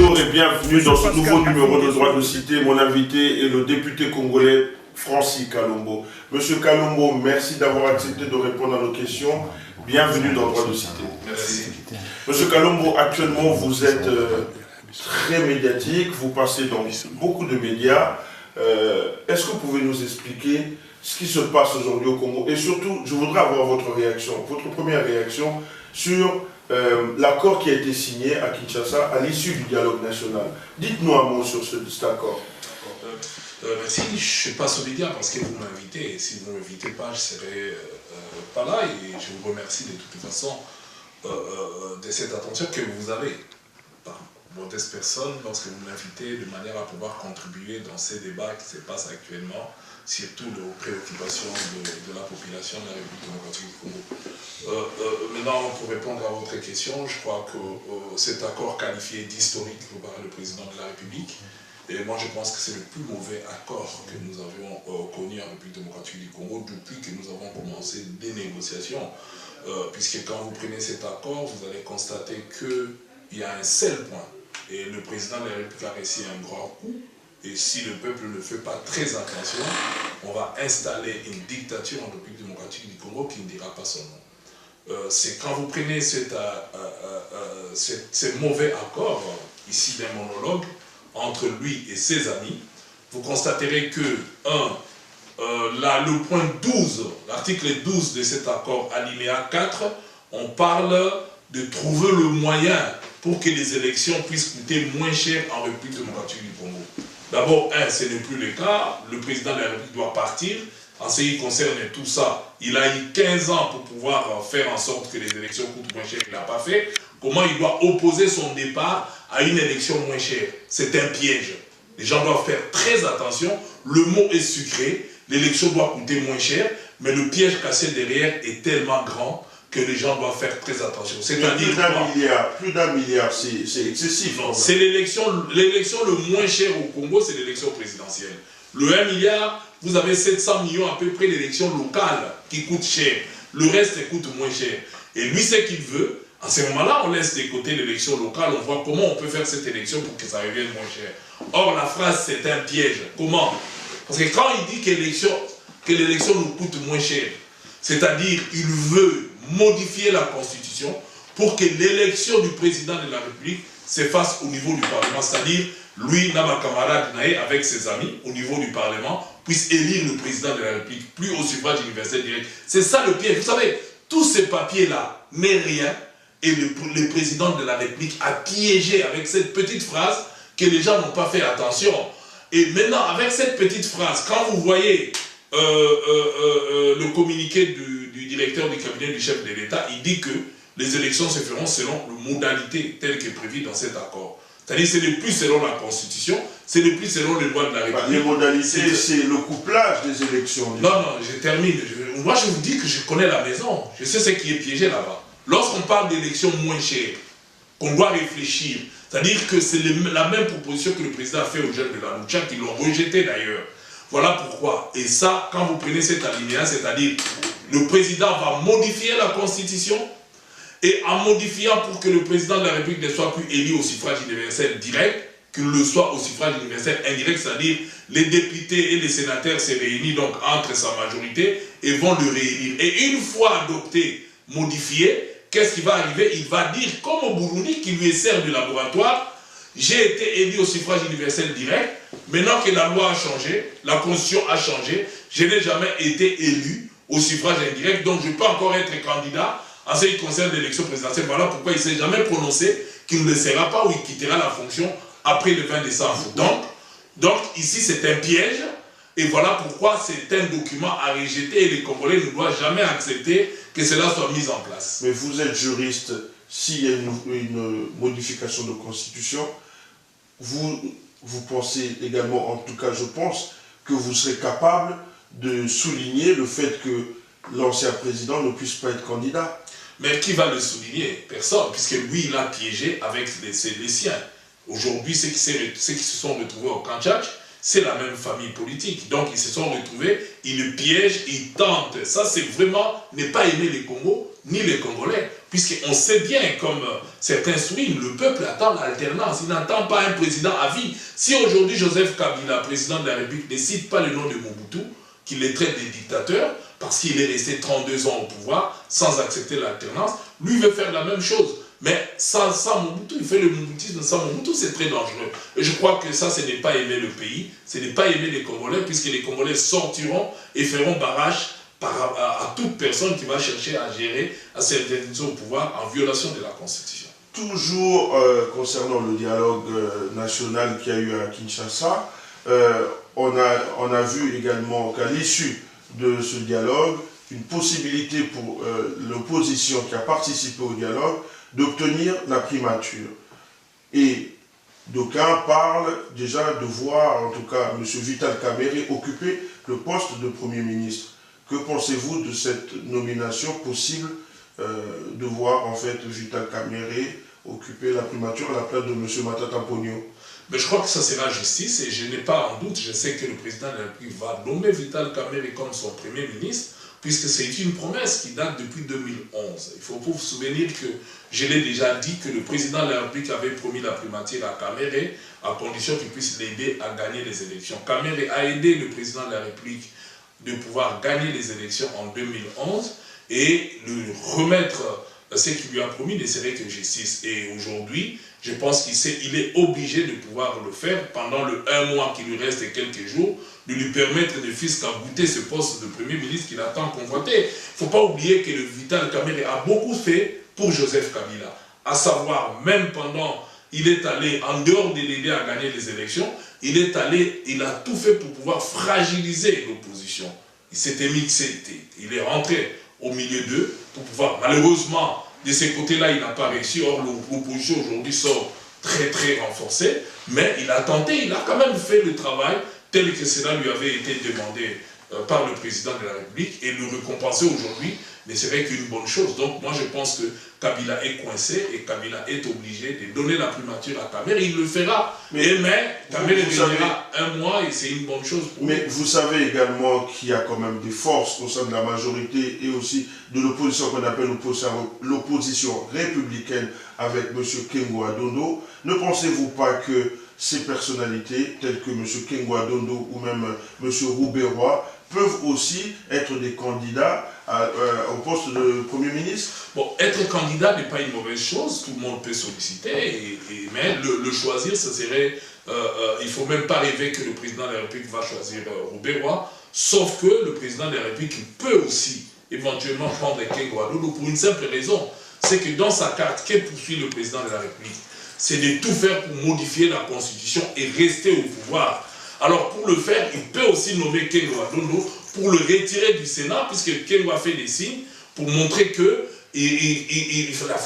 Bonjour et bienvenue dans ce nouveau numéro de Droit de Cité. Mon invité est le député congolais Francis Kalombo. Monsieur Kalombo, merci d'avoir accepté de répondre à nos questions. Bienvenue dans Droit de Cité. Merci. Monsieur Kalombo, actuellement vous êtes très médiatique, vous passez dans beaucoup de médias. Est-ce que vous pouvez nous expliquer ce qui se passe aujourd'hui au Congo? Et surtout, je voudrais avoir votre réaction, votre première réaction sur l'accord qui a été signé à Kinshasa à l'issue du dialogue national. Dites-nous un mot sur cet accord. Merci, je ne suis pas solidaire parce que vous m'invitez. Si vous ne m'invitez pas, je ne serai pas là. Et je vous remercie de toute façon de cette attention que vous avez par modeste personne lorsque vous m'invitez de manière à pouvoir contribuer dans ces débats qui se passent actuellement, surtout aux préoccupations de la population de la République démocratique du Congo. Maintenant, pour répondre à votre question, je crois que cet accord qualifié d'historique par le président de la République, et moi je pense que c'est le plus mauvais accord que nous avions connu en République démocratique du Congo depuis que nous avons commencé des négociations. Puisque quand vous prenez cet accord, vous allez constater qu'il y a un seul point. Et le président de la République a réussi un grand coup. Et si le peuple ne fait pas très attention, on va installer une dictature en République démocratique du Congo qui ne dira pas son nom. C'est quand vous prenez ce mauvais accord, ici d'un monologue, entre lui et ses amis, vous constaterez que, le point 12, l'article 12 de cet accord, alinéa 4, on parle de trouver le moyen pour que les élections puissent coûter moins cher en République démocratique du Congo. D'abord, ce n'est plus le cas, le président de la République doit partir. En ce qui concerne tout ça, il a eu 15 ans pour pouvoir faire en sorte que les élections coûtent moins cher, il n'a pas fait. Comment il doit opposer son départ à une élection moins chère? C'est un piège. Les gens doivent faire très attention, le mot est sucré, l'élection doit coûter moins cher, mais le piège caché derrière est tellement grand que les gens doivent faire très attention. C'est-à-dire plus d'un milliard, c'est excessif. C'est l'élection le moins cher au Congo, c'est l'élection présidentielle. Le 1 milliard, vous avez 700 millions à peu près d'élections locales qui coûtent cher. Le reste coûte moins cher. Et lui, ce qu'il veut, à ce moment-là, on laisse de côté l'élection locale, on voit comment on peut faire cette élection pour que ça revienne moins cher. Or, la phrase, c'est un piège. Comment? Parce que quand il dit que l'élection nous coûte moins cher, c'est-à-dire il veut modifier la Constitution pour que l'élection du président de la République se fasse au niveau du Parlement, c'est-à-dire lui, Nama camarade Naé, avec ses amis, au niveau du Parlement, puisse élire le président de la République, plus au suffrage universel direct. C'est ça le piège. Vous savez, tous ces papiers-là n'est rien, et le président de la République a piégé avec cette petite phrase que les gens n'ont pas fait attention. Et maintenant, avec cette petite phrase, quand vous voyez le communiqué du directeur du cabinet du chef de l'État, il dit que les élections se feront selon les modalités telles que prévues dans cet accord. C'est-à-dire que ce n'est plus selon la Constitution, ce n'est plus selon les lois de la République. Les modalités, c'est le couplage des élections. Non, je termine. Moi, je vous dis que je connais la maison. Je sais ce qui est piégé là-bas. Lorsqu'on parle d'élections moins chères, qu'on doit réfléchir, c'est-à-dire que c'est la même proposition que le président a fait aux jeunes de la Lucha, qui l'ont rejeté d'ailleurs. Voilà pourquoi. Et ça, quand vous prenez cet alinéa, c'est-à-dire le président va modifier la Constitution, et en modifiant pour que le président de la République ne soit plus élu au suffrage universel direct, qu'il le soit au suffrage universel indirect, c'est-à-dire les députés et les sénateurs se réunissent donc entre sa majorité et vont le réélire. Et une fois adopté, modifié, qu'est-ce qui va arriver? Il va dire, comme au Burundi, qui lui sert de laboratoire, j'ai été élu au suffrage universel direct, maintenant que la loi a changé, la Constitution a changé, je n'ai jamais été élu au suffrage indirect, donc je peux encore être candidat en ce qui concerne l'élection présidentielle. Voilà pourquoi il ne s'est jamais prononcé qu'il ne le sera pas ou il quittera la fonction après le 20 décembre. Donc ici c'est un piège, et voilà pourquoi c'est un document à rejeter, et les Congolais ne doivent jamais accepter que cela soit mis en place. Mais vous êtes juriste, s'il y a une modification de constitution, vous pensez également, en tout cas je pense, que vous serez capable de souligner le fait que l'ancien président ne puisse pas être candidat. Mais qui va le souligner? Personne, puisque lui il a piégé avec les siens. Aujourd'hui, ceux qui se sont retrouvés au Kanchach, c'est la même famille politique. Donc ils se sont retrouvés, ils le piègent, ils tentent. Ça c'est vraiment ne pas aimer les Congo, ni les Congolais, puisqu'on sait bien, comme certains soulignent, le peuple attend l'alternance, il n'attend pas un président à vie. Si aujourd'hui Joseph Kabila, président de la République, ne cite pas le nom de Mobutu, qu'il les traite des dictateurs, parce qu'il est resté 32 ans au pouvoir, sans accepter l'alternance, lui veut faire la même chose. Mais sans Mobutu, il fait le Mobutisme sans Mobutu, c'est très dangereux. Et je crois que ça, ce n'est pas aimer le pays, ce n'est pas aimer les Congolais, puisque les Congolais sortiront et feront barrage à toute personne qui va chercher à gérer, à s'interdiction au pouvoir en violation de la Constitution. Toujours concernant le dialogue national qu'il y a eu à Kinshasa, on a vu également qu'à l'issue de ce dialogue, une possibilité pour l'opposition qui a participé au dialogue d'obtenir la primature. Et d'aucuns parlent déjà de voir, en tout cas, M. Vital Kamerhe occuper le poste de Premier ministre. Que pensez-vous de cette nomination possible de voir en fait Vital Kamerhe occuper la primature à la place de M. Matata Ponyo? Mais je crois que ça sera justice et je n'ai pas en doute. Je sais que le président de la République va nommer Vital Kamerhe comme son Premier ministre, puisque c'est une promesse qui date depuis 2011. Il faut vous souvenir que je l'ai déjà dit que le président de la République avait promis la primature à Kamerhe à condition qu'il puisse l'aider à gagner les élections. Kamerhe a aidé le président de la République de pouvoir gagner les élections en 2011 et le remettre ce qu'il lui a promis ne serait que justice. Et aujourd'hui, je pense qu'il est obligé de pouvoir le faire pendant le 1 mois qui lui reste et quelques jours, de lui permettre de fils qu'à goûter ce poste de Premier ministre qu'il attend convoité. Il ne faut pas oublier que le Vital Kamerhe a beaucoup fait pour Joseph Kabila. À savoir, même pendant, il est allé, en dehors de l'aider à gagner les élections, il a tout fait pour pouvoir fragiliser l'opposition. Il s'était mixé, il est rentré au milieu d'eux pour pouvoir, malheureusement, de ces côtés-là, il n'a pas réussi. Or, l'opposition aujourd'hui sort très très renforcée, mais il a tenté, il a quand même fait le travail tel que cela lui avait été demandé par le président de la République et le récompenser aujourd'hui ne serait qu'une bonne chose. Donc moi je pense que Kabila est coincé et Kabila est obligé de donner la primature à Kamerhe. Il le fera, mais Kamerhe viendra 1 mois et c'est une bonne chose pour lui. Mais vous savez également qu'il y a quand même des forces au sein de la majorité et aussi de l'opposition qu'on appelle l'opposition républicaine avec M. Kengo Adondo. Ne pensez-vous pas que ces personnalités, telles que M. Kengo Adondo ou même M. Rouberoy, peuvent aussi être des candidats au poste de Premier ministre? Bon, être candidat n'est pas une mauvaise chose, tout le monde peut solliciter, mais le choisir, ce serait... il ne faut même pas rêver que le président de la République va choisir Rouberoy, sauf que le président de la République peut aussi éventuellement prendre Kengo Adondo pour une simple raison, c'est que dans sa carte, que poursuit le président de la République? C'est de tout faire pour modifier la Constitution et rester au pouvoir. Alors pour le faire, il peut aussi nommer Kengo Adondo pour le retirer du Sénat, puisque Kengo a fait des signes pour montrer que il a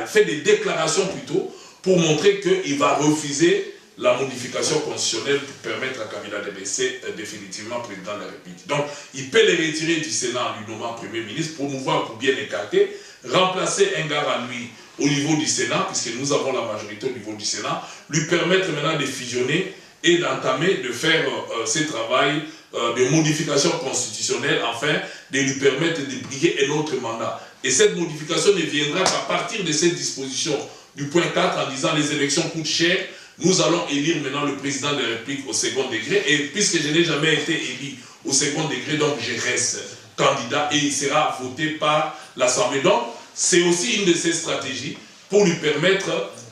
fait des déclarations plutôt pour montrer qu'il va refuser la modification constitutionnelle pour permettre à Kabila de rester définitivement président de la République. Donc il peut les retirer du Sénat en lui nommant Premier ministre, promouvoir pour bien écarter, remplacer un gars à lui au niveau du Sénat, puisque nous avons la majorité au niveau du Sénat, lui permettre maintenant de fusionner et d'entamer, de faire ce travail de modification constitutionnelle, afin de lui permettre de briguer un autre mandat. Et cette modification ne viendra qu'à partir de cette disposition du point 4 en disant les élections coûtent cher, nous allons élire maintenant le président de la République au second degré, et puisque je n'ai jamais été élu au second degré, donc je reste candidat et il sera voté par l'Assemblée. Donc, c'est aussi une de ces stratégies pour lui permettre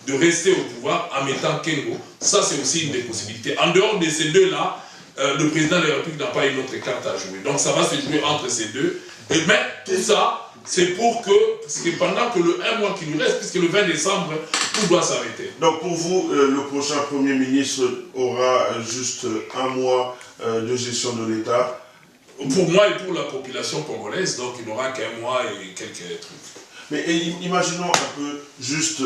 de rester au pouvoir en mettant Kengo. Ça, c'est aussi une des possibilités. En dehors de ces deux-là, le président de la République n'a pas une autre carte à jouer. Donc, ça va se jouer entre ces deux. Mais tout ça, c'est pour que, parce que pendant que le 1 mois qui nous reste, puisque le 20 décembre, tout doit s'arrêter. Donc, pour vous, le prochain Premier ministre aura juste 1 mois de gestion de l'État? Pour moi et pour la population congolaise, donc il n'aura qu'1 mois et quelques trucs. Mais imaginons un peu, juste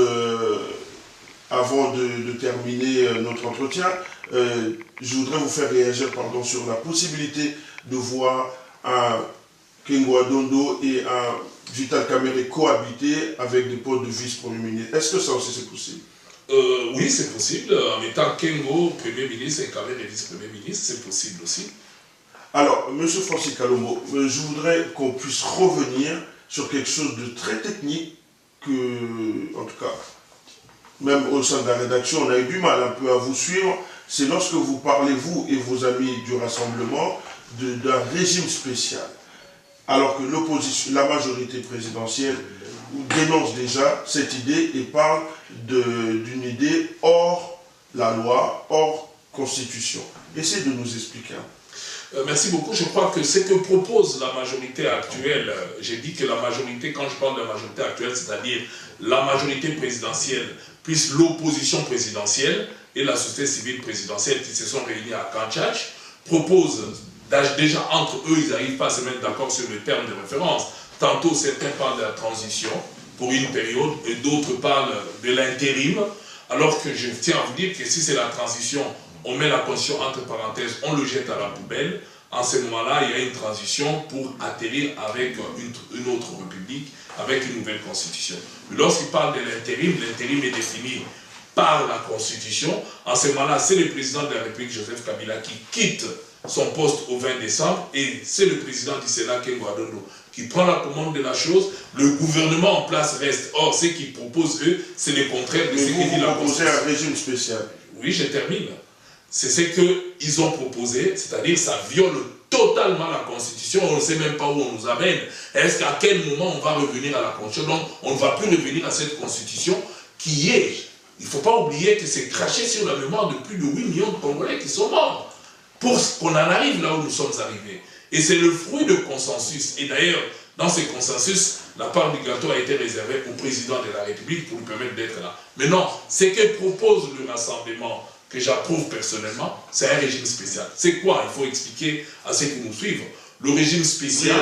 avant de terminer notre entretien, je voudrais vous faire réagir sur la possibilité de voir un Kengo Adondo et un Vital Kamerhe cohabiter avec des postes de vice-premier ministre. Est-ce que ça aussi c'est possible? Oui, c'est possible. En étant Kengo Premier ministre et Kamerhe vice-premier ministre, c'est possible aussi. Alors, M. Francis Kalombo, je voudrais qu'on puisse revenir sur quelque chose de très technique que, en tout cas, même au sein de la rédaction, on a eu du mal un peu à vous suivre. C'est lorsque vous parlez, vous et vos amis du Rassemblement, d'un régime spécial. Alors que l'opposition, la majorité présidentielle dénonce déjà cette idée et parle d'une idée hors la loi, hors constitution. Essayez de nous expliquer. Merci beaucoup. Je crois que ce que propose la majorité actuelle, j'ai dit que la majorité, quand je parle de la majorité actuelle, c'est-à-dire la majorité présidentielle, plus l'opposition présidentielle et la société civile présidentielle qui se sont réunis à Kanchach, propose déjà entre eux, ils n'arrivent pas à se mettre d'accord sur le terme de référence. Tantôt, certains parlent de la transition pour une période et d'autres parlent de l'intérim, alors que je tiens à vous dire que si c'est la transition, on met la constitution entre parenthèses, on le jette à la poubelle. En ce moment-là, il y a une transition pour atterrir avec une autre république, avec une nouvelle constitution. Lorsqu'il parle de l'intérim est défini par la constitution. En ce moment-là, c'est le président de la République, Joseph Kabila, qui quitte son poste au 20 décembre et c'est le président du Sénat, Kengo Adondo, qui prend la commande de la chose. Le gouvernement en place reste. Or, ce qu'ils proposent, eux, c'est le contraire de ce que dit la Constitution. Un régime spécial. Oui, je termine. C'est ce qu'ils ont proposé, c'est-à-dire ça viole totalement la Constitution, on ne sait même pas où on nous amène. Est-ce qu'à quel moment on va revenir à la Constitution? Donc, on ne va plus revenir à cette Constitution qui est, il ne faut pas oublier que c'est craché sur la mémoire de plus de 8 millions de Congolais qui sont morts pour qu'on en arrive là où nous sommes arrivés. Et c'est le fruit de consensus. Et d'ailleurs, dans ce consensus, la part du gâteau a été réservée au président de la République pour lui permettre d'être là. Mais non, ce que propose le Rassemblement, que j'approuve personnellement, c'est un régime spécial. C'est quoi? Il faut expliquer à ceux qui nous suivent. Le régime spécial,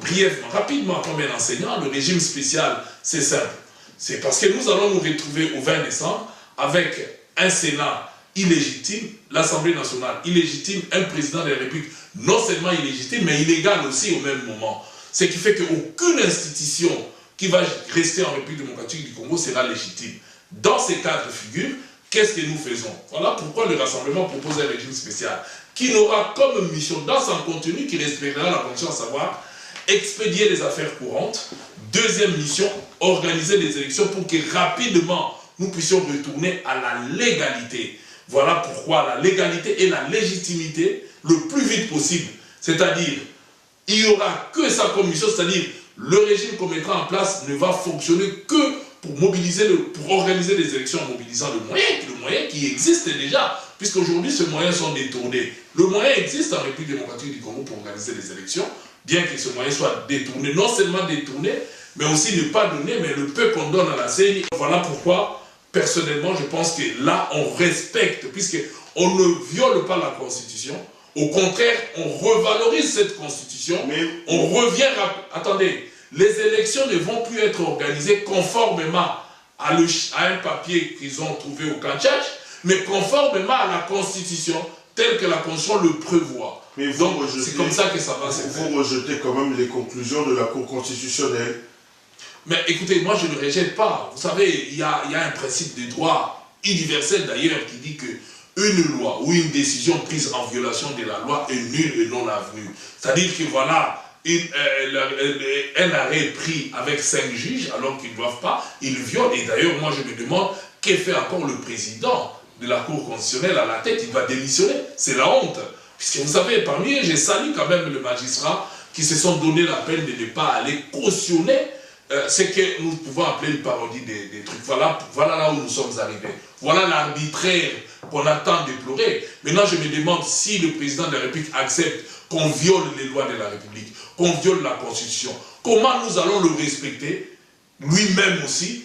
brièvement, rapidement comme un enseignant, le régime spécial, c'est simple. C'est parce que nous allons nous retrouver au 20 décembre avec un Sénat illégitime, l'Assemblée nationale illégitime, un président de la République non seulement illégitime, mais illégal aussi au même moment. Ce qui fait qu'aucune institution qui va rester en République démocratique du Congo sera légitime. Dans ces cas de figure, qu'est-ce que nous faisons? Voilà pourquoi le Rassemblement propose un régime spécial qui n'aura comme mission, dans son contenu, qui respectera la Constitution, à savoir expédier les affaires courantes. Deuxième mission, organiser les élections pour que rapidement nous puissions retourner à la légalité. Voilà pourquoi la légalité et la légitimité le plus vite possible. C'est-à-dire, il n'y aura que ça comme mission, c'est-à-dire le régime qu'on mettra en place ne va fonctionner que pour mobiliser, pour organiser les élections en mobilisant le moyen qui existe déjà, puisqu'aujourd'hui ces moyens sont détournés. Le moyen existe en République démocratique du Congo pour organiser les élections, bien que ce moyen soit détourné, non seulement détourné, mais aussi ne pas donné, mais le peu qu'on donne à la CENI. Voilà pourquoi, personnellement, je pense que là, on respecte, puisqu'on ne viole pas la Constitution. Au contraire, on revalorise cette Constitution, mais on revient... Attendez, les élections ne vont plus être organisées conformément à un papier qu'ils ont trouvé au Kanchach, mais conformément à la Constitution, telle que la Constitution le prévoit. Mais donc, c'est comme ça que ça va se faire. Vous rejetez quand même les conclusions de la Cour constitutionnelle. Mais écoutez, moi je ne rejette pas. Vous savez, il y a un principe de droit universel d'ailleurs qui dit que une loi ou une décision prise en violation de la loi est nulle et non avenue. C'est-à-dire que voilà, un arrêt pris avec 5 juges alors qu'ils ne doivent pas, ils violent. Et d'ailleurs, moi je me demande, que fait encore le président de la Cour constitutionnelle à la tête? Il va démissionner. C'est la honte. Puisque vous savez, parmi eux, j'ai salué quand même le magistrat qui se sont donné la peine de ne pas aller cautionner ce que nous pouvons appeler une parodie des trucs. Voilà là où nous sommes arrivés. Voilà l'arbitraire qu'on attend déplorer. Maintenant, je me demande si le président de la République accepte qu'on viole les lois de la République, qu'on viole la Constitution. Comment nous allons le respecter, lui-même aussi,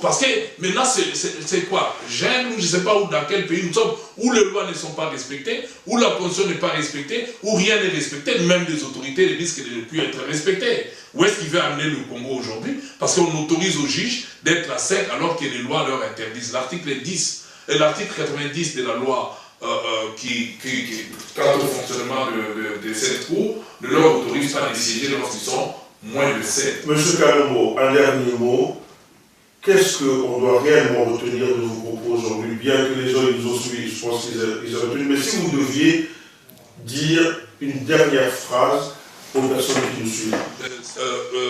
parce que maintenant, c'est quoi? Gêne, ou je ne sais pas où, dans quel pays nous sommes, où les lois ne sont pas respectées, où la Constitution n'est pas respectée, où rien n'est respecté, même les autorités risquent de ne plus être respectées. Où est-ce qu'il veut amener le Congo aujourd'hui? Parce qu'on autorise aux juges d'être à 5 alors que les lois leur interdisent. L'article 10 et l'article 90 de la loi quant au fonctionnement de cette cour ne leur autorise pas de siéger lorsqu'ils sont moins de 7. Monsieur Kalombo, un dernier mot. Qu'est-ce qu'on doit réellement retenir de vos propos aujourd'hui? Bien que les gens ils nous ont suivis, je pense qu'ils ont retenu, mais si vous deviez dire une dernière phrase aux personnes qui nous suivent.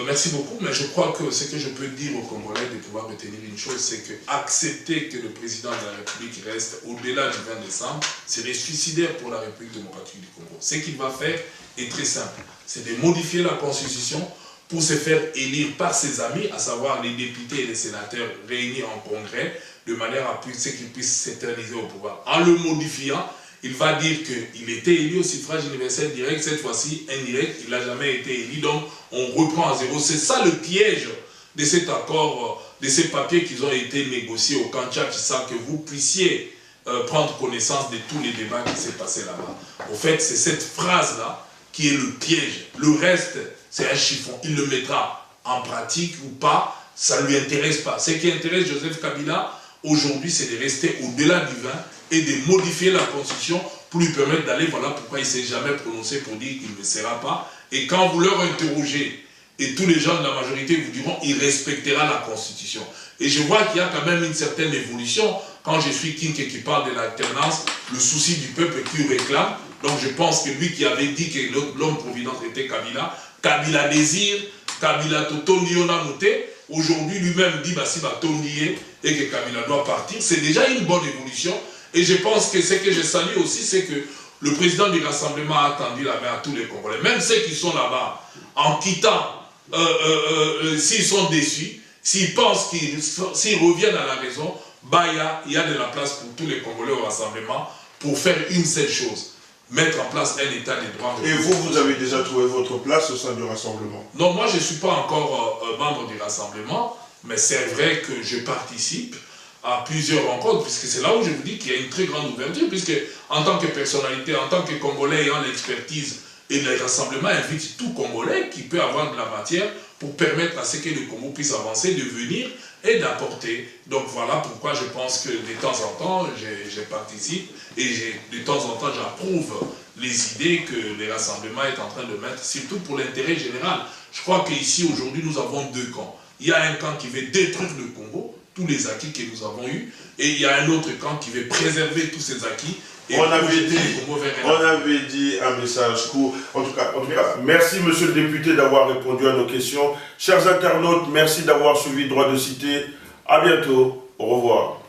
Merci beaucoup, mais je crois que ce que je peux dire aux Congolais de pouvoir retenir une chose, c'est que accepter que le président de la République reste au-delà du 20 décembre, c'est suicidaire pour la République démocratique du Congo. Ce qu'il va faire est très simple, c'est de modifier la Constitution pour se faire élire par ses amis, à savoir les députés et les sénateurs réunis en congrès, de manière à ce qu'ils puissent s'éterniser au pouvoir. En le modifiant, il va dire qu'il était élu au suffrage universel direct, cette fois-ci indirect, il n'a jamais été élu, donc on reprend à zéro. C'est ça le piège de cet accord, de ces papiers qui ont été négociés au camp Tchad, sans que vous puissiez prendre connaissance de tous les débats qui s'est passé là-bas. Au fait, c'est cette phrase-là qui est le piège. Le reste, c'est un chiffon. Il le mettra en pratique ou pas, ça ne lui intéresse pas. Ce qui intéresse Joseph Kabila, aujourd'hui, c'est de rester au-delà du 20 et de modifier la Constitution pour lui permettre d'aller, voilà pourquoi il ne s'est jamais prononcé pour dire qu'il ne sera pas. Et quand vous leur interrogez, et tous les gens de la majorité vous diront il respectera la Constitution. Et je vois qu'il y a quand même une certaine évolution. Quand je suis King qui parle de l'alternance, le souci du peuple qui réclame, donc je pense que lui qui avait dit que l'homme providence était Kabila, Kabila désire, Kabila Totondiona Noté, aujourd'hui lui-même dit bah si va Tondier et que Kabila doit partir, c'est déjà une bonne évolution. Et je pense que ce que je salue aussi, c'est que le président du Rassemblement a tendu la main à tous les Congolais, même ceux qui sont là-bas, en quittant, s'ils sont déçus, s'ils pensent s'ils reviennent à la raison, bah, il y a de la place pour tous les Congolais au Rassemblement pour faire une seule chose, mettre en place un état de droit. Et vous avez déjà trouvé votre place au sein du Rassemblement? Non, moi je ne suis pas encore membre du Rassemblement, mais c'est vrai que je participe à plusieurs rencontres, puisque c'est là où je vous dis qu'il y a une très grande ouverture, puisque en tant que personnalité, en tant que Congolais ayant l'expertise, et le Rassemblement invite tout Congolais qui peut avoir de la matière pour permettre à ce que le Congo puisse avancer, de venir et d'apporter. Donc voilà pourquoi je pense que de temps en temps, je participe et de temps en temps, j'approuve les idées que le Rassemblement est en train de mettre, surtout pour l'intérêt général. Je crois qu'ici, aujourd'hui, nous avons deux camps. Il y a un camp qui veut détruire le Congo, tous les acquis que nous avons eus, et il y a un autre camp qui veut préserver tous ces acquis. On avait dit un message court. En tout cas, merci monsieur le député d'avoir répondu à nos questions. Chers internautes, merci d'avoir suivi Droit de Cité. À bientôt. Au revoir.